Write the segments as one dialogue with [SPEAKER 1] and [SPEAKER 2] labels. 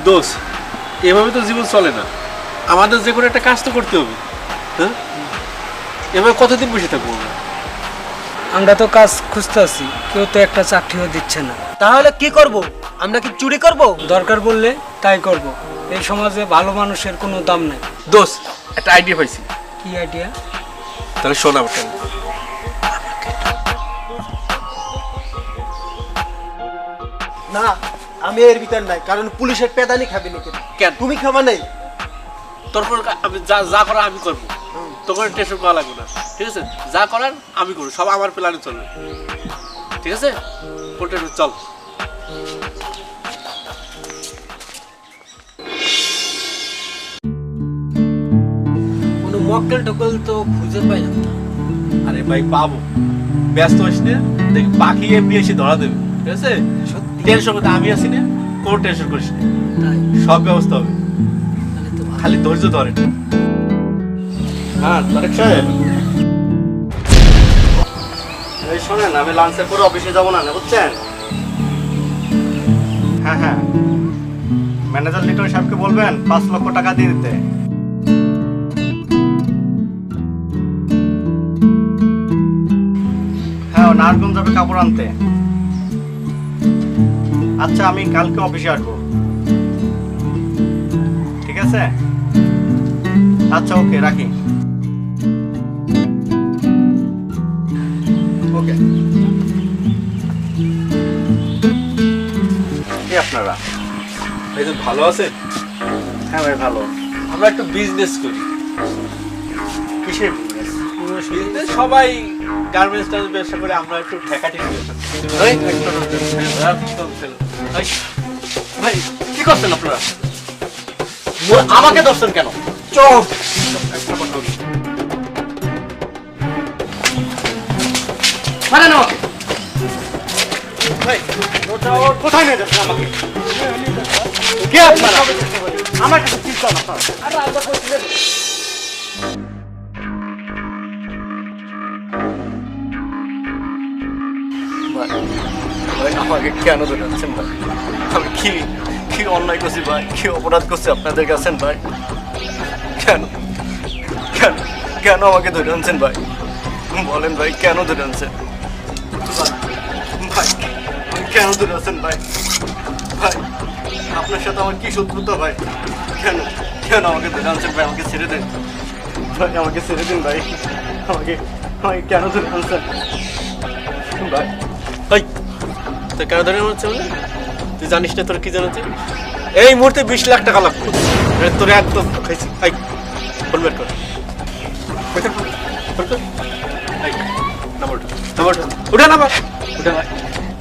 [SPEAKER 1] দোষ, এভাবে তো জীবন চলে না। আমাদের যে কোনো একটা কাজ তো করতে হবে। হ্যাঁ, এভাবে কতদিন বসে থাকবো আমরা?
[SPEAKER 2] আমরা তো কাজ খুঁজতেছি, কেউ তো একটা চাকরিও দিচ্ছে না।
[SPEAKER 3] তাহলে কি করব? আমরা কি চুরি করব?
[SPEAKER 2] দরকার বললে তাই করব। এই সমাজে ভালো মানুষের কোনো দাম নেই।
[SPEAKER 1] দোষ, একটা আইডিয়া পাইছি।
[SPEAKER 2] কি আইডিয়া?
[SPEAKER 1] তাহলে শোনা ওটা।
[SPEAKER 3] না, আমি এর ভিতর নাই, কারণ পুলিশের পেদানি খাবি নাকি?
[SPEAKER 1] কেন?
[SPEAKER 3] তুমি খাবা নাই?
[SPEAKER 1] তারপর আমি যা যা করার আমি করবো, তোমার টেনশন করা লাগবে না, ঠিক আছে? যা করার আমি করবো, সব আমার প্ল্যানে চলবে, ঠিক আছে? চল।
[SPEAKER 3] কোনো মক্কেল টকল তো খুঁজে পাইলাম না।
[SPEAKER 1] আরে ভাই পাবো, ব্যস্ত হইস না, দেখি পাখি এমনি এসে ধরা দেবে, ঠিক আছে?
[SPEAKER 3] সত্যি?
[SPEAKER 1] টেনশন করতে আমি আছি না, কোনো টেনশন করিস না,
[SPEAKER 3] তাই?
[SPEAKER 1] সব ব্যবস্থা হবে,
[SPEAKER 3] তাহলে তো ভালো।
[SPEAKER 1] খালি ধৈর্য ধরে। হ্যাঁ তারেক সাহেব,
[SPEAKER 4] এই শোনেন, আমি লাঞ্চের পরে অফিসে যাবো না, বুঝছেন? হ্যাঁ হ্যাঁ, ম্যানেজার লিটন সাহেবকে বলবেন 5 লক্ষ টাকা দিয়ে দিতে। হ্যাঁ, ও নারায়ণগঞ্জ যাবে কাপড় আনতে। আচ্ছা, আমি কালকে অফিসে আসবো, ঠিক আছে? আচ্ছা, ওকে, রাখি। ওকে। কি আপনারা?
[SPEAKER 1] এই তো ভালো আছেন?
[SPEAKER 4] হ্যাঁ ভাই, ভালো।
[SPEAKER 1] আমরা একটু বিজনেস করি।
[SPEAKER 4] কিসের বিজনেস?
[SPEAKER 1] বিজনেস সবাই গার্মেন্টস ব্যবসা করে, আমরা একটু ঠেকাঠেকি ব্যবসা করি।
[SPEAKER 4] ভাই, কি করছেন আপনারা? আমাকে ধরছেন কেন?
[SPEAKER 3] চল।
[SPEAKER 4] মানে না আমাকে। ভাই, ওর কোথায় নিয়ে যাচ্ছেন আমাকে? কে আপনারা? আমার কাছে চিন্তা না।
[SPEAKER 5] ভাই, আমাকে কেন ধরেছেন ভাই? আমি কি কি অন্যায় করছি ভাই? কি অপরাধ করছি আপনাদের কাছে ভাই? কেন কেন কেন আমাকে ধরে আনছেন ভাই? বলেন ভাই, কেন ধরে আনছেন ভাই? কেন ধরে আনছেন ভাই? ভাই, আপনার সাথে আমার কি শত্রুতা ভাই? কেন কেন আমাকে ধরে আনছেন ভাই? আমাকে ছেড়ে দেন ভাই, আমাকে ছেড়ে দিন ভাই। আমাকে আমাকে কেন ধরে আনছেন ভাই?
[SPEAKER 1] ভাই, তুই কেন ধরে মনে হচ্ছে? তুই জানিস না তোর কি জানাচ্ছে? এই মুহূর্তে 20 লাখ টাকা লাগবে তোর, একদম খাইছি। এই ফোন বের কর, উঠা নাম্বার, উঠা ভাই,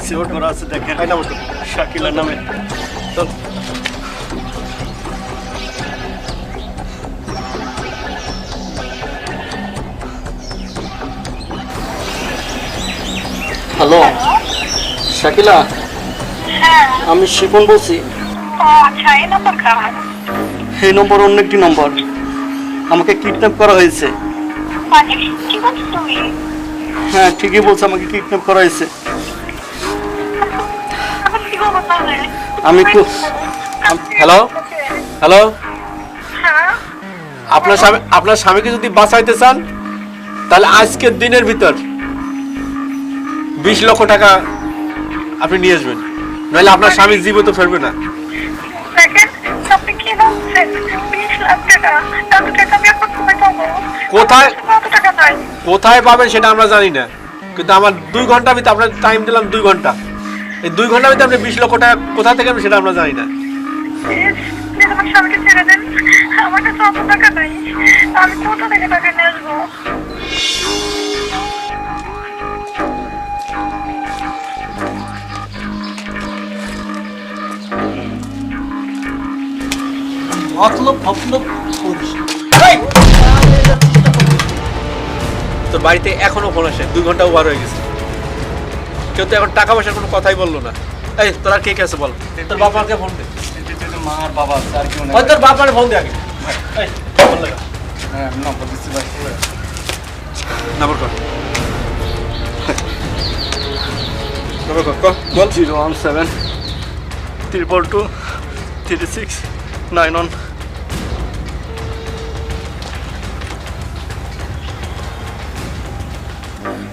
[SPEAKER 5] সিওর করা আছে দেখেন,
[SPEAKER 1] নাম্বার
[SPEAKER 5] শাকিলার নামে।
[SPEAKER 1] চল।
[SPEAKER 5] হ্যালো শাকিলা, আমি শিপন বলছি।
[SPEAKER 6] আচ্ছা, এই নম্বর কার?
[SPEAKER 5] এই নম্বর অন্য একটি নম্বর। আমাকে কিডন্যাপ করা হয়েছে।
[SPEAKER 6] মানে কি বলছো তুমি?
[SPEAKER 5] হ্যাঁ, ঠিকই বলছো, আমাকে কিডন্যাপ করা হয়েছে।
[SPEAKER 6] এখন কি করবো তাহলে?
[SPEAKER 5] আমি একটু
[SPEAKER 1] হ্যালো হ্যালো,
[SPEAKER 6] হ্যাঁ,
[SPEAKER 1] আপনার স্বামীকে যদি বাঁচাইতে চান, তাহলে আজকের দিনের ভিতর 20 লক্ষ টাকা আপনি নিয়ে আসবেন, নাহলে আপনার স্বামী জীবিত ফেরবে না।
[SPEAKER 6] দেখেন আপনি কি বলছেন? 20 লাখ টাকা? এত টাকা আমি এখন কোথায় পাবো?
[SPEAKER 1] কোথায়
[SPEAKER 6] কত টাকা নাই?
[SPEAKER 1] কোথায় পাবেন সেটা আমরা জানি না, কিন্তু আমার 2 ঘন্টার ভিতরে, আপনার টাইম দিলাম 2 ঘন্টা, এই 2 ঘন্টার ভিতরে আপনি 20 লক্ষ টাকা কোথা থেকে পাবেন সেটা আমরা জানি না।
[SPEAKER 6] প্লিজ, প্লিজ আমার স্বামীকে ছেড়ে দেন। আমার কাছে অত টাকা নাই, আমি কোথা থেকে টাকা নিয়ে আসবো?
[SPEAKER 3] মতলব ফতলব করিস।
[SPEAKER 1] তোর বাড়িতে এখনো ফোন আসে, 2 ঘন্টা ওভার হয়ে গেছে, কেউ তো এখন টাকা পয়সার কোনো কথাই বললো না। এই তোর আর কে কে আছে বল, তোর বাবাকে ফোন দে।
[SPEAKER 5] মা আর বাবা আছে, আর কেউ নেই।
[SPEAKER 1] ওই তোর বাবার ফোন দে আগে। এই ফোন লাগা,
[SPEAKER 5] হ্যাঁ, নম্বর দিচ্ছি ভাই।
[SPEAKER 1] নাম্বার কর, নাম্বার কর, বল।
[SPEAKER 5] 017 222 3691।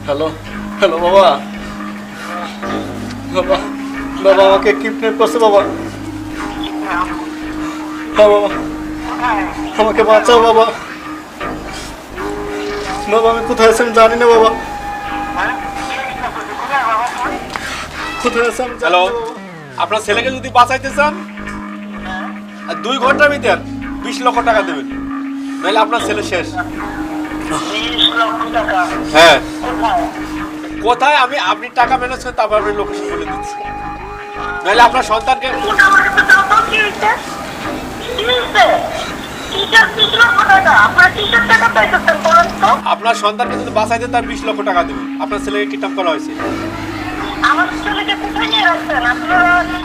[SPEAKER 5] হ্যালো হ্যালো বাবা, বাবা বাবা আমাকে কিডন্যাপ করছে বাবা। হ্যাঁ বাবা, আমাকে বাঁচাও বাবা। বাবা আমি কোথায় আছি আমি জানি না বাবা, কোথায় আছে আমি জানি
[SPEAKER 1] হ্যালো,
[SPEAKER 5] না বাবা।
[SPEAKER 1] আপনার ছেলেকে যদি বাঁচাইতে চান আর 2 ঘন্টার ভিতর 20 লক্ষ টাকা দেবেন, নাহলে আপনার ছেলে শেষ। হ্যাঁ, কোথায় আমি আপনি টাকা ম্যানেজ করে তারপর আপনি লোকেশন বলে দিচ্ছি, নাহলে আপনার সন্তানকে আপনার সন্তানকে যদি বাঁচাইতে তার 20 লক্ষ টাকা দেবেন। আপনার ছেলেকে কিডন্যাপ করা হয়েছে।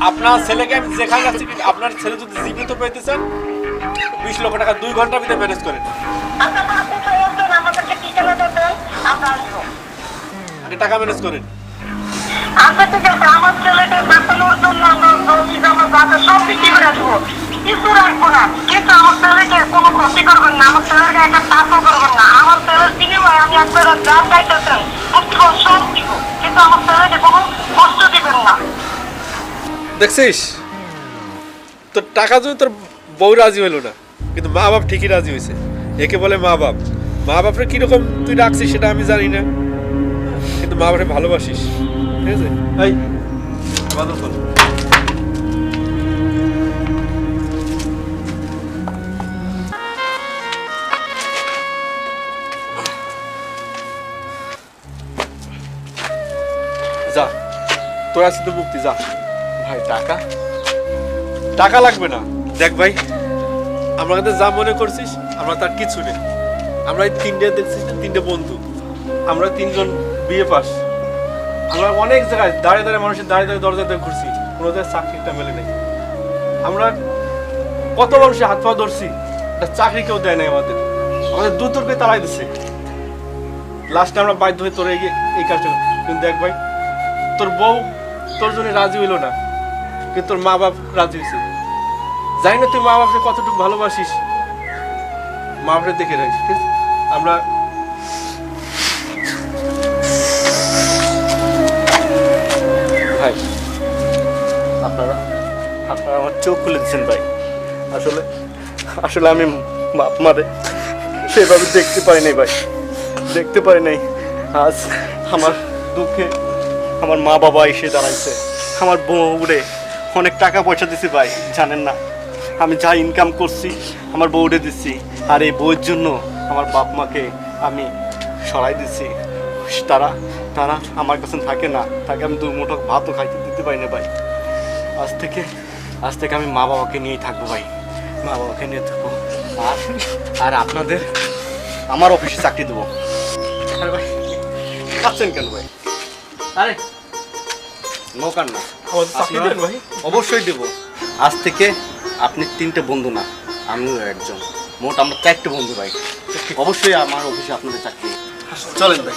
[SPEAKER 1] আপনার ছেলেকে আমি যেখানে যাচ্ছি, আপনার ছেলে যদি জীবিত পেতে চান 20 লক্ষ টাকা 2 ঘন্টার ভিতরে ম্যানেজ করেন। আগে টাকা ম্যানেজ করেন।
[SPEAKER 6] আচ্ছা ঠিক আছে, আমার ছেলেকে বাঁচানোর জন্য আমরা আমার বাচ্চা সব বিক্রি করে দেবো, কিছু রাখবো না, কিন্তু আমার ছেলেকে কোনো ক্ষতি করবেন না, আমার ছেলেকে একটা টাকাও করবেন না। আমার ছেলের বিনিময়ে আমি একবার যা চাইতেছেন সব দিব, কিন্তু আমার ছেলেকে কোনো কষ্ট দিবেন না।
[SPEAKER 1] দেখছিস, তোর টাকা যদি তোর বউ রাজি হইলো না, কিন্তু মা বাপ ঠিকই রাজি হয়েছে। একে বলে মা বাপ। মা বাপরে কিরকম তুই রাখছিস সেটা আমি জানি না, কিন্তু মা বাপরে ভালোবাসিস। ঠিক আছে, এই বাদল কর। যা, তোর আছে তো মুক্তি, যা।
[SPEAKER 5] ভাই টাকা
[SPEAKER 1] টাকা লাগবে না। দেখ ভাই, আমরা কাছে যা মনে করছিস আমরা তার কিছু নেই। আমরা এই 3টে দেখছিস না, 3টে বন্ধু, আমরা 3জন বিয়ে পাস। আমরা অনেক জায়গায় দাঁড়িয়ে দাঁড়িয়ে মানুষের দাঁড়িয়ে দাঁড়িয়ে দরজাতে ঘুরছি, কোনো জায়গায় চাকরিটা মেলে নেই। আমরা কত মানুষের হাত পা ধরছি, একটা চাকরি কেউ দেয় নাই আমাদের। আমাদের দূর দূর করে তাড়াই দিচ্ছে। লাস্টে আমরা বাধ্য হয়ে তোর এই কাজটা। কিন্তু দেখ ভাই, তোর বউ তোর জন্য রাজি হইলো না, কিন্তু তোর মা বাপ রাজি হয়েছে। জানি না তুই মা বাপকে কতটুকু ভালোবাসিস, মা বাপরে দেখে রাখিস। ঠিক আছে, আমরা
[SPEAKER 5] ভাই আপনারা আপনারা আমার চোখ খুলে দিচ্ছেন ভাই। আসলে আসলে আমি বাপ মারে সেভাবে দেখতে পারি নাই ভাই, দেখতে পারি নাই। আজ আমার দুঃখে আমার মা বাবা এসে দাঁড়াইছে, আমার বউরে অনেক টাকা পয়সা দিছি ভাই, জানেন না আমি যা ইনকাম করছি আমার বউরে দিচ্ছি, আর এই বউয়ের জন্য আমার বাপ মাকে আমি সরাই দিচ্ছি। তারা তারা আমার কাছে থাকে না, তাকে আমি 2 মুঠো ভাতও খাইতে দিতে পারি না ভাই। আজ থেকে আমি মা বাবাকে নিয়েই থাকবো ভাই, মা বাবাকে নিয়ে থাকবো। আর আপনাদের আমার অফিসে চাকরি দেবো। আরে ভাই কাঁদছেন কেন ভাই? আরে নৌকার না,
[SPEAKER 1] আমাদের চাকরি দেন ভাই।
[SPEAKER 5] অবশ্যই দেবো। আজ থেকে আপনি 3টে বন্ধু না, আমিও একজন, মোট আমরা 4টে বন্ধু ভাই। অবশ্যই আমার অফিসে আপনাদের চাকরি। চলেন ভাই।